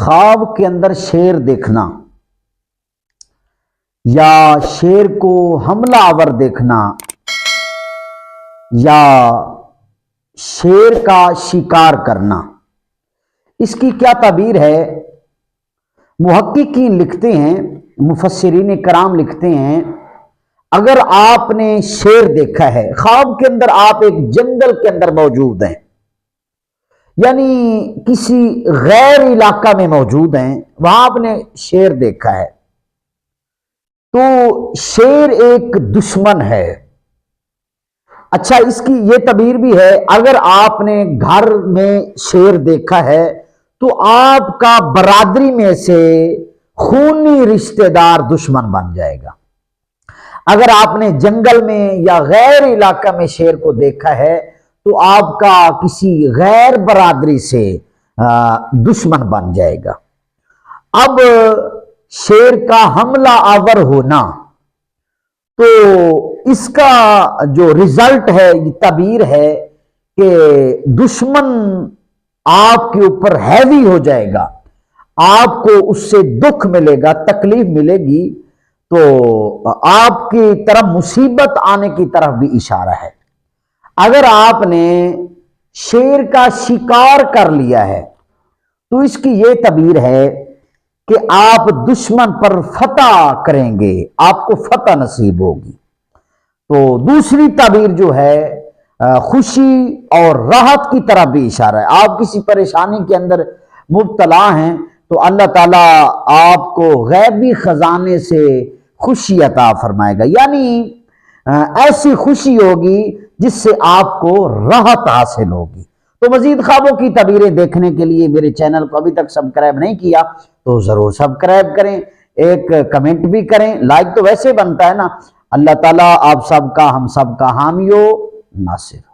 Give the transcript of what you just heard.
خواب کے اندر شیر دیکھنا یا شیر کو حملہ آور دیکھنا یا شیر کا شکار کرنا، اس کی کیا تعبیر ہے؟ محققین لکھتے ہیں، مفسرین کرام لکھتے ہیں، اگر آپ نے شیر دیکھا ہے، خواب کے اندر آپ ایک جنگل کے اندر موجود ہیں، یعنی کسی غیر علاقہ میں موجود ہیں، وہاں آپ نے شیر دیکھا ہے، تو شیر ایک دشمن ہے۔ اچھا، اس کی یہ تعبیر بھی ہے، اگر آپ نے گھر میں شیر دیکھا ہے تو آپ کا برادری میں سے خونی رشتہ دار دشمن بن جائے گا۔ اگر آپ نے جنگل میں یا غیر علاقہ میں شیر کو دیکھا ہے تو آپ کا کسی غیر برادری سے دشمن بن جائے گا۔ اب شیر کا حملہ آور ہونا، تو اس کا جو رزلٹ ہے، یہ تعبیر ہے کہ دشمن آپ کے اوپر ہیوی ہو جائے گا، آپ کو اس سے دکھ ملے گا، تکلیف ملے گی، تو آپ کی طرف مصیبت آنے کی طرف بھی اشارہ ہے۔ اگر آپ نے شیر کا شکار کر لیا ہے تو اس کی یہ تعبیر ہے کہ آپ دشمن پر فتح کریں گے، آپ کو فتح نصیب ہوگی۔ تو دوسری تعبیر جو ہے خوشی اور راحت کی طرف بھی اشارہ ہے۔ آپ کسی پریشانی کے اندر مبتلا ہیں تو اللہ تعالیٰ آپ کو غیبی خزانے سے خوشی عطا فرمائے گا، یعنی ایسی خوشی ہوگی جس سے آپ کو راحت حاصل ہوگی۔ تو مزید خوابوں کی تعبیریں دیکھنے کے لیے میرے چینل کو ابھی تک سبسکرائب نہیں کیا تو ضرور سبسکرائب کریں، ایک کمنٹ بھی کریں، لائک تو ویسے بنتا ہے نا۔ اللہ تعالیٰ آپ سب کا، ہم سب کا حامی و ناصر ہو۔